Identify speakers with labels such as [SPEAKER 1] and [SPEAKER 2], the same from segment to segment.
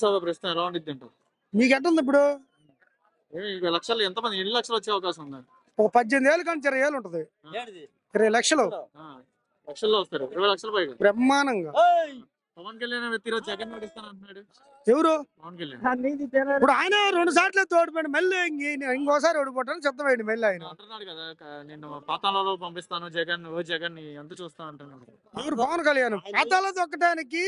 [SPEAKER 1] సభ ప్రశ్న ఎలా ఉండిద్ది అంటారు?
[SPEAKER 2] మీకు ఎట్టుంది ఇప్పుడు?
[SPEAKER 1] లక్షలు ఎంతమంది ఎన్ని లక్షలు వచ్చే అవకాశం ఉంది?
[SPEAKER 2] ఒక 18 ఏళ్ళు కానీ 20 ఏళ్ళు ఉంటుంది. 20 లక్షలు
[SPEAKER 1] లక్షల్లో వస్తారు. 20 లక్షల పైగా
[SPEAKER 2] బ్రహ్మాండంగా.
[SPEAKER 1] పవన్ కళ్యాణ్ ఈరోజు జగన్ ఓడిస్తాను అంటున్నాడు.
[SPEAKER 2] ఎవరు?
[SPEAKER 1] పవన్ కళ్యాణ్.
[SPEAKER 2] ఇప్పుడు ఆయన 2 సార్లు తోడిపోయింది, మళ్ళీ ఇంకోసారి ఓడిపోవటానికి సిద్ధమైంది మళ్ళీ ఆయన
[SPEAKER 1] అంటున్నాడు కదా, నేను పాతాళంలో పంపిస్తాను జగన్, ఓ జగన్ ఎంత చూస్తా అంటున్నాడు.
[SPEAKER 2] ఎవరు? పవన్ కళ్యాణ్ పాతాళ దొక్కడానికి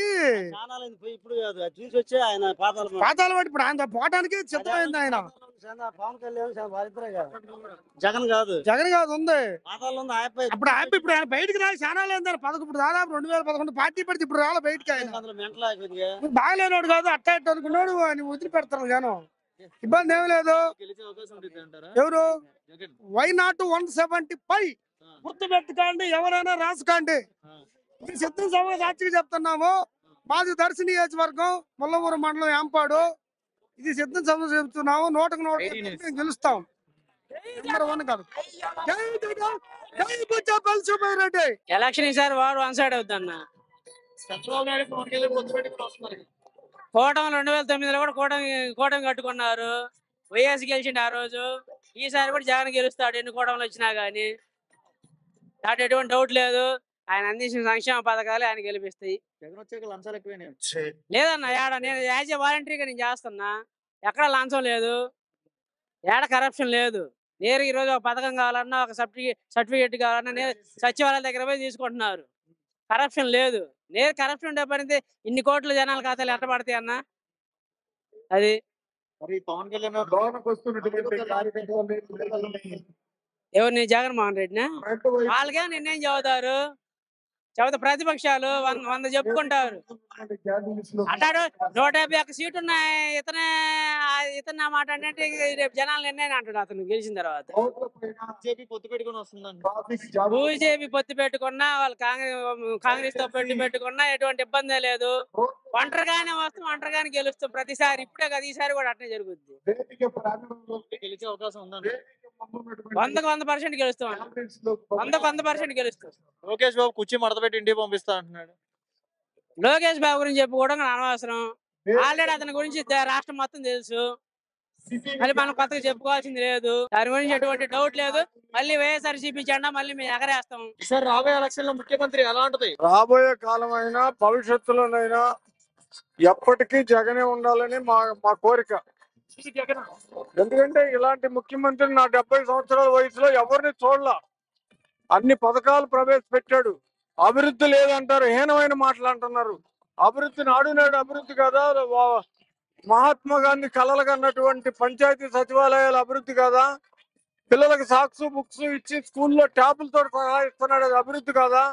[SPEAKER 2] పాతాళ వాటి ఇప్పుడు ఆయన పోవటానికి సిద్ధమైంది ఆయన.
[SPEAKER 3] పవన్ కళ్యాణ్ జగన్ కాదు,
[SPEAKER 2] జగన్ కాదు ఉంది అప్పుడు ఆపి ఇప్పుడు ఆయన బయటకు రాలి చాలా లేదని ఇప్పుడు దాదాపు 2011 పార్టీ పెడితే ఇప్పుడు రాలే బయటకి. ఆయన బాగలేనోడు కాదు, అట్ట ఇట్ట అనుకున్నాడు, ఆయన వదిలిపెడతారు జనం, ఇబ్బంది ఏమి లేదు. ఎవరు? వై నాట్ 175 గుర్తు పెట్టుకోండి, ఎవరైనా రాసుకోండి. ఇది సిద్ధం సభ సాక్షిగా చెప్తున్నాము. మాది దర్శి నియోజకవర్గం, ముల్లమూరు మండలం, ఏంపాడు. ఇది సిద్ధం సభ చెప్తున్నాము. 100కు 100 గెలుస్తాం. నెంబర్ 1 కాదు.
[SPEAKER 4] ఎలక్షన్ ఈసారి వాడు వన్ సైడ్ అవుద్దన్న. కూటమి 2009లో కూడా కూటమి కట్టుకున్నారు. వైఎస్ గెలిచిండు ఆ రోజు. ఈసారి కూడా జగన్ గెలుస్తాడు ఎన్ని కూటమిలు వచ్చినా గానీ, దాంట్లో ఎటువంటి డౌట్ లేదు. ఆయన అందించిన సంక్షేమ పథకాలు ఆయన గెలిపిస్తాయి. లేదన్న ఏడ నేను యాజ్ ఏ వాలంటరీగా నేను చేస్తున్నా, ఎక్కడ లంచం లేదు, ఏడ కరప్షన్ లేదు. నేరు ఈరోజు ఒక పథకం కావాలన్నా, ఒక సర్టిఫికేట్ కావాలన్నా సచివాలయం దగ్గర పోయి తీసుకుంటున్నారు. కరప్షన్ లేదు. నేరు కరప్షన్ ఉండే పడితే ఇన్ని కోట్ల జనాల ఖాతాలు ఎట్ట పడతాయి అన్న? అది
[SPEAKER 1] పవన్ కళ్యాణ్
[SPEAKER 4] ఎవరిని? జగన్మోహన్ రెడ్డినా? వాళ్ళకేమో నిర్ణయం చదువుతారు, చదివితే ప్రతిపక్షాలు 100 చెప్పుకుంటారు. అంటాడు 151 సీటు ఉన్నాయి, ఇతనే మాట అంటే రేపు జనాలు నిర్ణయం అంటాడు అతను గెలిచిన తర్వాత. బీజేపీ పొత్తు పెట్టుకున్నా, వాళ్ళు కాంగ్రెస్ తో పెట్టుకున్నా ఎటువంటి ఇబ్బంది లేదు. ఒంటరిగానే వస్తాం, ఒంటరిగానే గెలుస్తాం ప్రతిసారి. ఇప్పుడే కదా, ఈసారి కూడా అట్నే జరుగుద్ది.
[SPEAKER 1] గెలిచే అవకాశం ఉందండి.
[SPEAKER 4] 100% గెలుస్తాం, 100% గెలుస్తాం.
[SPEAKER 1] లోకేష్ బాబు కుర్చీ మడత పెట్టి ఇంటికి పంపిస్తా అంటున్నాడు.
[SPEAKER 4] లోకేష్ బాబు గురించి చెప్పుకోవడం అనవసరం. ఆల్రెడీ అతని గురించి రాష్ట్రం మొత్తం తెలుసు, మళ్ళీ మనం కొత్తగా చెప్పుకోవాల్సింది లేదు. దాని గురించి ఎటువంటి డౌట్ లేదు. మళ్ళీ వైఎస్ఆర్సీపీ జెండా మళ్ళీ మేము ఎగరేస్తాం.
[SPEAKER 1] సార్ రాబోయే ఎలక్షన్ లో ముఖ్యమంత్రి ఎలా ఉంటది?
[SPEAKER 5] రాబోయే కాలం అయినా భవిష్యత్తులోనైనా ఎప్పటికీ జగనే ఉండాలని మా కోరిక. ఎందుకంటే ఇలాంటి ముఖ్యమంత్రి నా 70 సంవత్సరాల వయసులో ఎవరిని చూడలా. అన్ని పథకాలు ప్రవేశపెట్టాడు. అభివృద్ధి లేదంటారు, హీనమైన మాటలు అంటున్నారు. అభివృద్ధి నాడు నేడు అభివృద్ధి కదా, మహాత్మా గాంధీ కలలు కన్నటువంటి పంచాయతీ సచివాలయాల అభివృద్ధి కదా, పిల్లలకు సాక్స్ బుక్స్ ఇచ్చి స్కూల్లో ట్యాబులతో సహా ఇస్తున్నాడు, అది అభివృద్ధి కదా.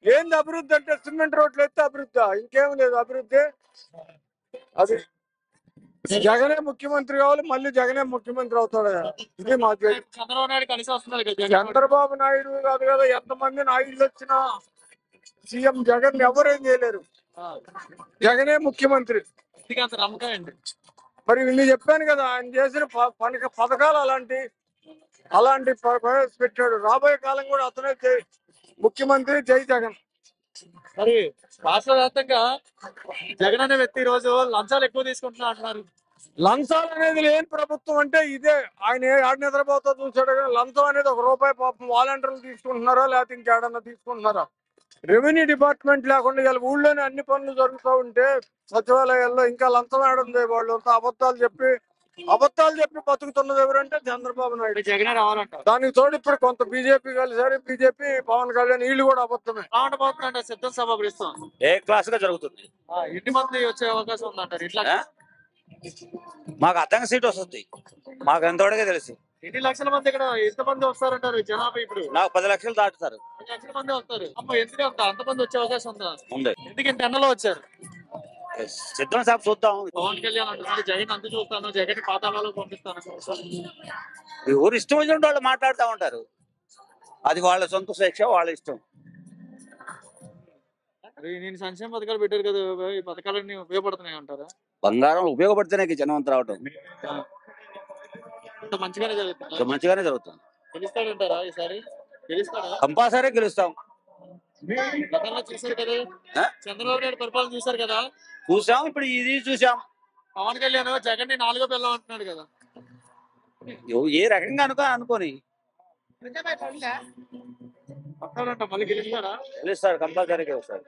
[SPEAKER 5] ఏంది అభివృద్ధి అంటే సిమెంట్ రోడ్లు ఎత్తే అభివృద్ధి, ఇంకేం లేదు అభివృద్ధి. అది జగనే ముఖ్యమంత్రి కావాలి, మళ్ళీ జగనే ముఖ్యమంత్రి అవుతాడు. ఇది మా
[SPEAKER 1] చంద్రబాబు నాయుడు కలిసి వస్తున్నారు.
[SPEAKER 5] చంద్రబాబు నాయుడు కాదు కదా, ఎంతమంది నాయుడు వచ్చినా సీఎం జగన్ ఎవరేం చేయలేరు. జగనే ముఖ్యమంత్రి. మరి నేను చెప్పాను కదా, ఆయన చేసిన పథకాలు అలాంటి ప్రవేశపెట్టాడు. రాబోయే కాలం కూడా అతనే ముఖ్యమంత్రి. జై జగన్.
[SPEAKER 1] మరి రాష్ట్ర వ్యాప్తంగా జగన్ అనే వ్యక్తి ఈ రోజు లంచాలు ఎక్కువ తీసుకుంటున్నా అంటున్నారు.
[SPEAKER 5] లంచాలు అనేది లేని ప్రభుత్వం అంటే ఇదే. ఆయన ఏడు నిద్రపోతా చూసాడు కానీ లంచం అనేది ₹1 పాపం వాలంటీర్లు తీసుకుంటున్నారా, లేకపోతే ఇంకేడన్నా తీసుకుంటున్నారా? రెవెన్యూ డిపార్ట్మెంట్ లేకుండా ఇలా ఊళ్ళోనే అన్ని పనులు జరుగుతూ ఉంటే సచివాలయాల్లో ఇంకా లంచం ఆడుంది. వాళ్ళు అబద్ధాలు చెప్పి బతుకుతున్నది ఎవరంటే చంద్రబాబు నాయుడు.
[SPEAKER 1] జగనే రావాలంట.
[SPEAKER 5] దానికి తోడు ఇప్పుడు కొంత బీజేపీ కలిసారు. బీజేపీ పవన్ కళ్యాణ్ వీళ్ళు కూడా అబద్ధమే.
[SPEAKER 1] సిద్ధం సభ
[SPEAKER 6] ఏ క్లాస్ గా జరుగుతుంది.
[SPEAKER 1] ఎన్ని మంది వచ్చే అవకాశం ఉందంటారు? ఇట్లా
[SPEAKER 6] మాకు అర్థంగా సీట్ వస్తుంది, మాకు ఎంతవరకే తెలుసు.
[SPEAKER 1] ఎన్ని లక్షల మంది ఇక్కడ ఎంతమంది వస్తారంటారు జనాభా? ఇప్పుడు
[SPEAKER 6] నాకు 10 లక్షలు దాటుతారు.
[SPEAKER 1] 10 లక్షల మంది వస్తారు. ఎందుకు అంతమంది వచ్చే అవకాశం ఉందా?
[SPEAKER 6] ఉంది.
[SPEAKER 1] ఎందుకు ఇంత ఎండలో వచ్చారు?
[SPEAKER 6] సిద్ధం సాబ్ చూద్దాం.
[SPEAKER 1] పవన్ కళ్యాణ్ అంటున్నారు జగన్ అంత చూస్తాను, జగన్ పాతాళాలకు పంపిస్తాను.
[SPEAKER 6] ఎవరు ఇష్టం వచ్చినట్టు వాళ్ళు మాట్లాడుతూ ఉంటారు. అది వాళ్ళ సొంత శిక్ష, వాళ్ళ ఇష్టం.
[SPEAKER 1] నేను సంక్షేమ పథకాలు పెట్టారు కదా, ఈ పథకాలన్నీ ఉపయోగపడుతున్నాయి అంటారా?
[SPEAKER 6] బంగారం ఉపయోగపడితేనే జనవంతం రావటం.
[SPEAKER 1] మంచిగానే జరుగుతుంది.
[SPEAKER 6] గెలుస్తాడంటారా ఈసారి?
[SPEAKER 1] గెలుస్తాడా?
[SPEAKER 6] కంపల్సరీ గెలుస్తాం.
[SPEAKER 1] గతంలో చూశారు కదా,
[SPEAKER 6] ఆ?
[SPEAKER 1] చంద్రబాబు నాయుడు పరిపాలన చూశారు కదా,
[SPEAKER 6] చూసాం, ఇప్పుడు ఇది చూసాం.
[SPEAKER 1] పవన్ కళ్యాణ్ జగన్ ని 4వ పిల్లం అంటున్నాడు కదా.
[SPEAKER 6] ఏ రకంగా అనుకోని
[SPEAKER 1] వస్తాడంట, మళ్ళీ గెలుస్తాడా?
[SPEAKER 6] గెలుస్తాడు, కంపల్సరీగా వస్తాడు.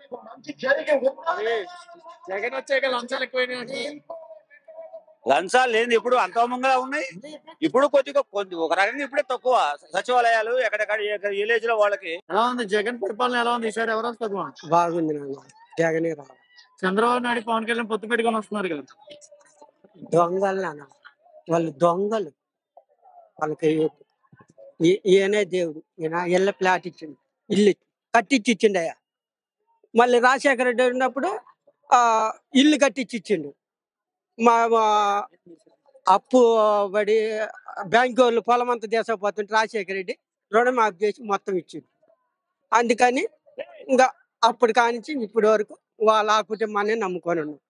[SPEAKER 1] మరి జగన్ వచ్చాక లంచాలు ఎక్కువైనాయి అంటే
[SPEAKER 6] లంచాలు లేని ఇప్పుడు అంతమంగా ఉన్నాయి. ఇప్పుడు కొద్దిగా ఒక రకంగా ఇప్పుడే తక్కువ సచివాలయాలు ఎక్కడెక్కడ విలేజ్ లో వాళ్ళకి.
[SPEAKER 1] ఎలా ఉంది జగన్ పరిపాలన, ఎలా ఉంది ఈసారి ఎవరు వస్తారు?
[SPEAKER 2] బాగుంది నాన్న, జగనే రావాలి.
[SPEAKER 1] చంద్రబాబు నాయుడు పవన్ కళ్యాణ్ పొత్తు పెట్టుకొని వస్తున్నారు కదా.
[SPEAKER 2] దొంగలు నాన్న, వాళ్ళు దొంగలు. వాళ్ళకి ఈయనే దేవుడు. ఈయన ఇళ్ళ ప్లాట్ ఇచ్చిండు, ఇల్లు కట్టించి ఇచ్చిండయ్యా. మళ్ళీ రాజశేఖర రెడ్డి ఉన్నప్పుడు ఇల్లు కట్టించి ఇచ్చిండు. మా అప్పు పడి బ్యాంకు వాళ్ళు పొలం అంతా దేశపోతుంటే రాజశేఖర రెడ్డి రుణమాఫీ చేసి మొత్తం ఇచ్చిండు. అందుకని ఇంకా అప్పుడు కానించి ఇప్పటి వరకు వాళ్ళ ఆ కుటుంబాన్ని నమ్ముకొని ఉన్నాం.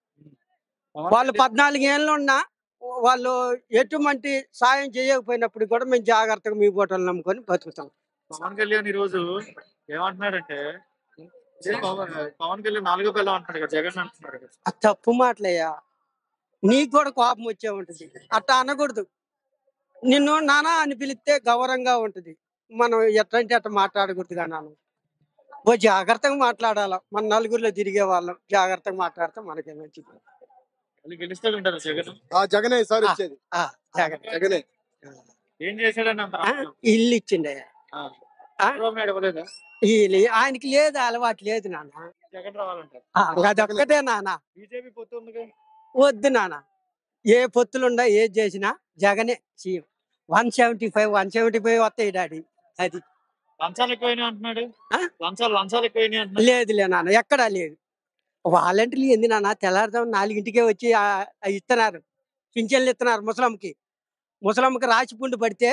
[SPEAKER 2] వాళ్ళు 14 ఏళ్ళు ఉన్నా వాళ్ళు ఎటువంటి సాయం చేయకపోయినప్పుడు కూడా మేము జాగ్రత్తగా మీ బోటలు నమ్ముకొని బతుకుతాం.
[SPEAKER 1] పవన్ కళ్యాణ్ ఈ రోజు ఏమంటున్నాడంటే, పవన్ కళ్యాణ్ 4వ పిల్లం అంటున్నాడు కదా, జగన్ అంటున్నాడు కదా.
[SPEAKER 2] అది తప్పు మాటలయ్యా. నీకు కూడా కోపం వచ్చే ఉంటది, అట్లా అనకూడదు. నిన్ను నానా అని పిలిస్తే గౌరవంగా ఉంటది. మనం ఎట్లంటే అట్లా మాట్లాడకూడదు. కానీ ఓ జాగ్రత్తగా మాట్లాడాల. మన నలుగురిలో తిరిగే వాళ్ళం జాగ్రత్తగా మాట్లాడితే మనకే మంచిది.
[SPEAKER 1] మళ్ళీ గెలుస్తాడంటారు జగన్.
[SPEAKER 5] జగనే సార్ ఇచ్చేది.
[SPEAKER 2] జాగ్రత్త.
[SPEAKER 5] జగనే.
[SPEAKER 1] ఏం చేశాడని అంత
[SPEAKER 2] ఇల్లు ఇచ్చిండయ్యా.
[SPEAKER 1] చంద్రబాబు నాయుడు ఇవ్వలేదా?
[SPEAKER 2] ఆయనకి లేదు, అలవాటు లేదు నాన్న.
[SPEAKER 1] జగన్ రావాలంటారు.
[SPEAKER 2] అదొక్కటే నాన్న.
[SPEAKER 1] బీజేపీ పొత్తు ఉంది.
[SPEAKER 2] వద్దు నాన్న, ఏ పొత్తులుండా ఏది చేసినా జగనే సీఎం. 175 వస్తాయి డాడీ. అది
[SPEAKER 1] లంచాలు ఎక్కువైనా అంటున్నాడు. లంచాలు ఎక్కువైనా అంటున్నాడు.
[SPEAKER 2] లేదులే నాన్న, ఎక్కడా లేదు. వాలంటీర్లు ఏంది నాన్న, తెల్లారుదాం 4ంటికే వచ్చి ఇస్తున్నారు, పింఛన్లు ఇస్తున్నారు. ముసలమ్మకి రాసిపుండు పడితే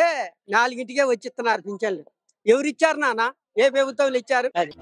[SPEAKER 2] 4ంటికే వచ్చి ఇస్తున్నారు పింఛన్లు. ఎవరు ఇచ్చారు నాన్న? ఏ ప్రభుత్వం ఇచ్చారు? అది